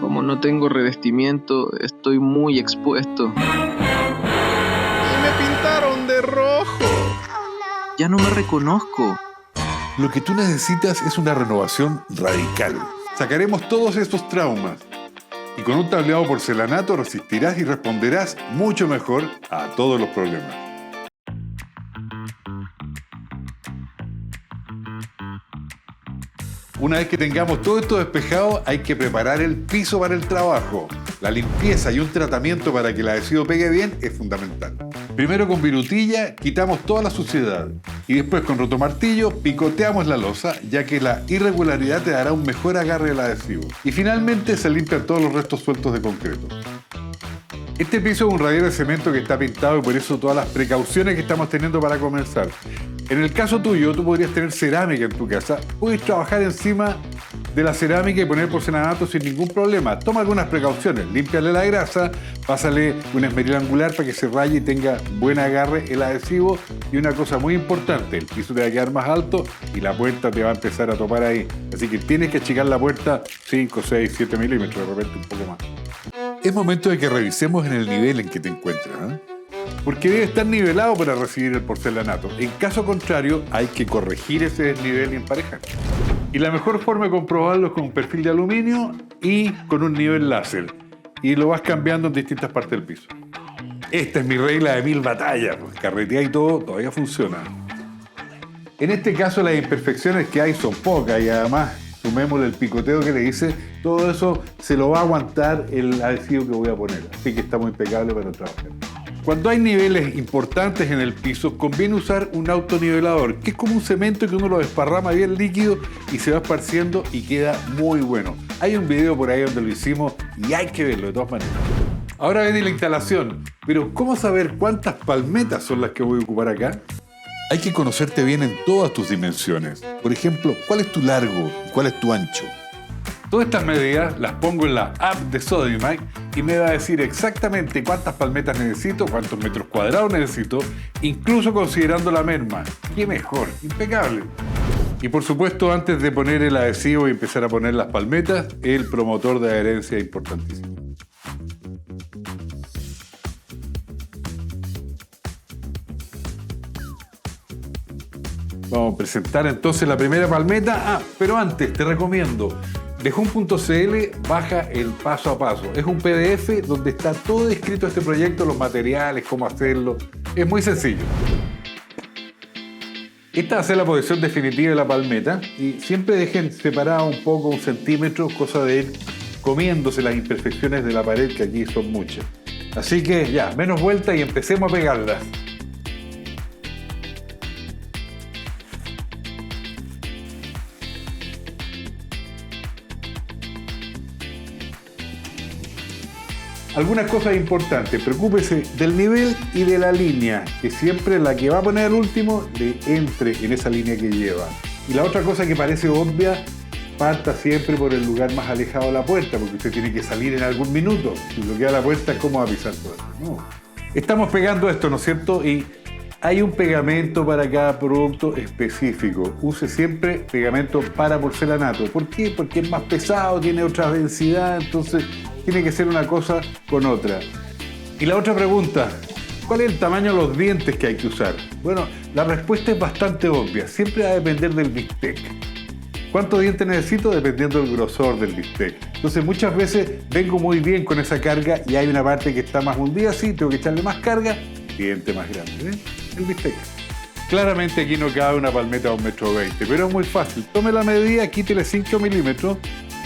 Como no tengo revestimiento, estoy muy expuesto. ¡Y me pintaron de rojo! Ya no me reconozco. Lo que tú necesitas es una renovación radical. Sacaremos todos estos traumas y con un tableado de porcelanato resistirás y responderás mucho mejor a todos los problemas. Una vez que tengamos todo esto despejado, hay que preparar el piso para el trabajo. La limpieza y un tratamiento para que el adhesivo pegue bien es fundamental. Primero con virutilla quitamos toda la suciedad y después con rotomartillo picoteamos la losa, ya que la irregularidad te dará un mejor agarre del adhesivo. Y finalmente se limpian todos los restos sueltos de concreto. Este piso es un radier de cemento que está pintado y por eso todas las precauciones que estamos teniendo para comenzar. En el caso tuyo, tú podrías tener cerámica en tu casa. Puedes trabajar encima de la cerámica y poner porcelanato sin ningún problema. Toma algunas precauciones. Límpiale la grasa, pásale una esmeril angular para que se raye y tenga buen agarre el adhesivo. Y una cosa muy importante, el piso te va a quedar más alto y la puerta te va a empezar a topar ahí. Así que tienes que achicar la puerta 5, 6, 7 milímetros, de repente un poco más. Es momento de que revisemos en el nivel en que te encuentras, ¿eh? Porque debe estar nivelado para recibir el porcelanato. En caso contrario, hay que corregir ese desnivel y emparejar. Y la mejor forma de comprobarlo es con un perfil de aluminio y con un nivel láser. Y lo vas cambiando en distintas partes del piso. Esta es mi regla de 1000 batallas. Pues carretea y todo, todavía funciona. En este caso, las imperfecciones que hay son pocas y además, sumémosle el picoteo que le hice, todo eso se lo va a aguantar el adhesivo que voy a poner. Así que está muy impecable para trabajar. Cuando hay niveles importantes en el piso, conviene usar un autonivelador, que es como un cemento que uno lo desparrama bien líquido y se va esparciendo y queda muy bueno. Hay un video por ahí donde lo hicimos y hay que verlo de todas maneras. Ahora viene la instalación, pero ¿cómo saber cuántas palmetas son las que voy a ocupar acá? Hay que conocerte bien en todas tus dimensiones. Por ejemplo, ¿cuál es tu largo y cuál es tu ancho? Todas estas medidas las pongo en la app de Sodimac y me va a decir exactamente cuántas palmetas necesito, cuántos metros cuadrados necesito, incluso considerando la merma. ¡Qué mejor! ¡Impecable! Y por supuesto, antes de poner el adhesivo y empezar a poner las palmetas, el promotor de adherencia es importantísimo. Vamos a presentar entonces la primera palmeta. Pero antes te recomiendo Dejun.cl, baja el paso a paso. Es un PDF donde está todo descrito este proyecto, los materiales, cómo hacerlo. Es muy sencillo. Esta va a ser la posición definitiva de la palmeta y siempre dejen separado un poco, 1 centímetro, cosa de ir comiéndose las imperfecciones de la pared, que aquí son muchas. Así que ya, menos vuelta y empecemos a pegarlas. Algunas cosas importantes, preocúpese del nivel y de la línea, que siempre la que va a poner al último le entre en esa línea que lleva. Y la otra cosa que parece obvia, parta siempre por el lugar más alejado de la puerta, porque usted tiene que salir en algún minuto. Si bloquea la puerta, ¿cómo va a pisar todo eso? No. Estamos pegando esto, ¿no es cierto? Y hay un pegamento para cada producto específico. Use siempre pegamento para porcelanato. ¿Por qué? Porque es más pesado, tiene otra densidad, entonces tiene que ser una cosa con otra. Y la otra pregunta, ¿cuál es el tamaño de los dientes que hay que usar? Bueno, la respuesta es bastante obvia. Siempre va a depender del bistec. ¿Cuántos dientes necesito? Dependiendo del grosor del bistec. Entonces muchas veces vengo muy bien con esa carga y hay una parte que está más hundida, sí, tengo que echarle más carga, diente más grande, el bistec. Claramente aquí no cabe una palmeta de 1,20 m, pero es muy fácil. Tome la medida, quítele 5 milímetros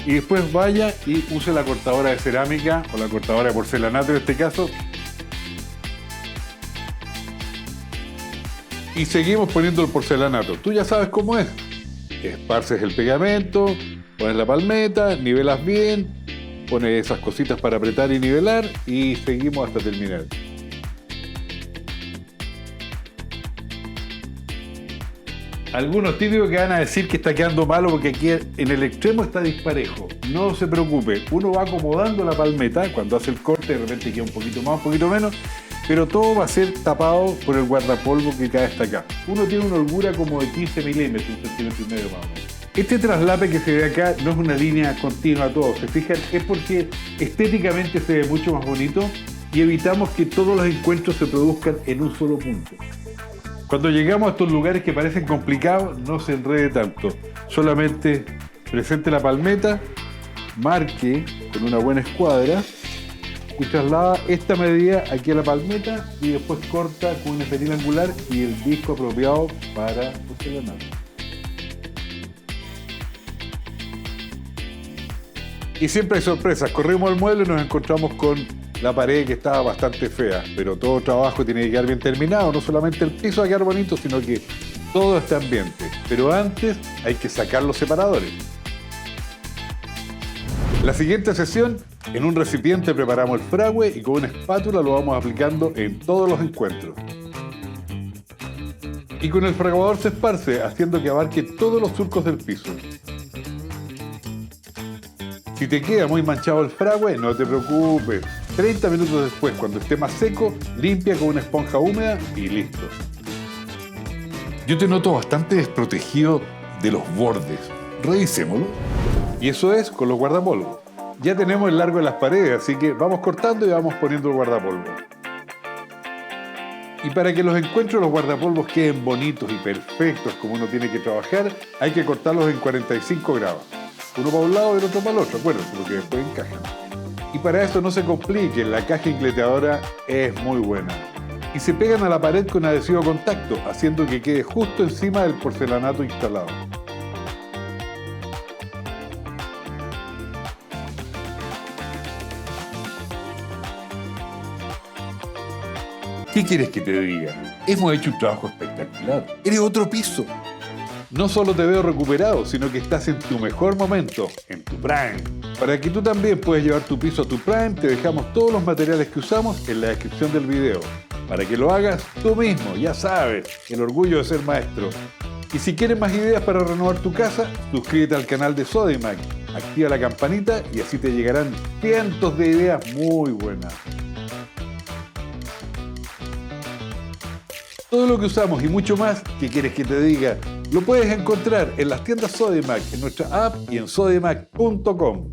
y después vaya y use la cortadora de cerámica o la cortadora de porcelanato en este caso. Y seguimos poniendo el porcelanato. Tú ya sabes cómo es. Esparces el pegamento, pones la palmeta, nivelas bien, pones esas cositas para apretar y nivelar y seguimos hasta terminar. Algunos típicos que van a decir que está quedando malo porque aquí en el extremo está disparejo. No se preocupe, uno va acomodando la palmeta, cuando hace el corte de repente queda un poquito más, un poquito menos, pero todo va a ser tapado por el guardapolvo que cae hasta acá. Uno tiene una holgura como de 15 milímetros, 1,5 cm más o menos. Este traslape que se ve acá no es una línea continua a todo, se fijan, es porque estéticamente se ve mucho más bonito y evitamos que todos los encuentros se produzcan en un solo punto. Cuando llegamos a estos lugares que parecen complicados, no se enrede tanto. Solamente presente la palmeta, marque con una buena escuadra y traslada esta medida aquí a la palmeta y después corta con un esferil angular y el disco apropiado para porcelanato. Y siempre hay sorpresas. Corrimos al mueble y nos encontramos con la pared que estaba bastante fea, pero todo trabajo tiene que quedar bien terminado. No solamente el piso va a quedar bonito, sino que todo este ambiente. Pero antes hay que sacar los separadores. La siguiente sesión, en un recipiente preparamos el fragüe y con una espátula lo vamos aplicando en todos los encuentros. Y con el fraguador se esparce, haciendo que abarque todos los surcos del piso. Si te queda muy manchado el fragüe, no te preocupes. 30 minutos después, cuando esté más seco, limpia con una esponja húmeda y listo. Yo te noto bastante desprotegido de los bordes. Revisémoslo. Y eso es con los guardapolvos. Ya tenemos el largo de las paredes, así que vamos cortando y vamos poniendo el guardapolvo. Y para que los encuentros de los guardapolvos queden bonitos y perfectos como uno tiene que trabajar, hay que cortarlos en 45 grados. Uno para un lado y el otro para el otro, acuérdense, porque después encajan. Y para eso no se compliquen, la caja ingleteadora es muy buena. Y se pegan a la pared con adhesivo a contacto, haciendo que quede justo encima del porcelanato instalado. ¿Qué quieres que te diga? Hemos hecho un trabajo espectacular. Eres otro piso. No solo te veo recuperado, sino que estás en tu mejor momento, en tu prime. Para que tú también puedas llevar tu piso a tu prime, te dejamos todos los materiales que usamos en la descripción del video. Para que lo hagas tú mismo, ya sabes, el orgullo de ser maestro. Y si quieres más ideas para renovar tu casa, suscríbete al canal de Sodimac, activa la campanita y así te llegarán cientos de ideas muy buenas. Todo lo que usamos y mucho más, ¿qué quieres que te diga? Lo puedes encontrar en las tiendas Sodimac, en nuestra app y en sodimac.com.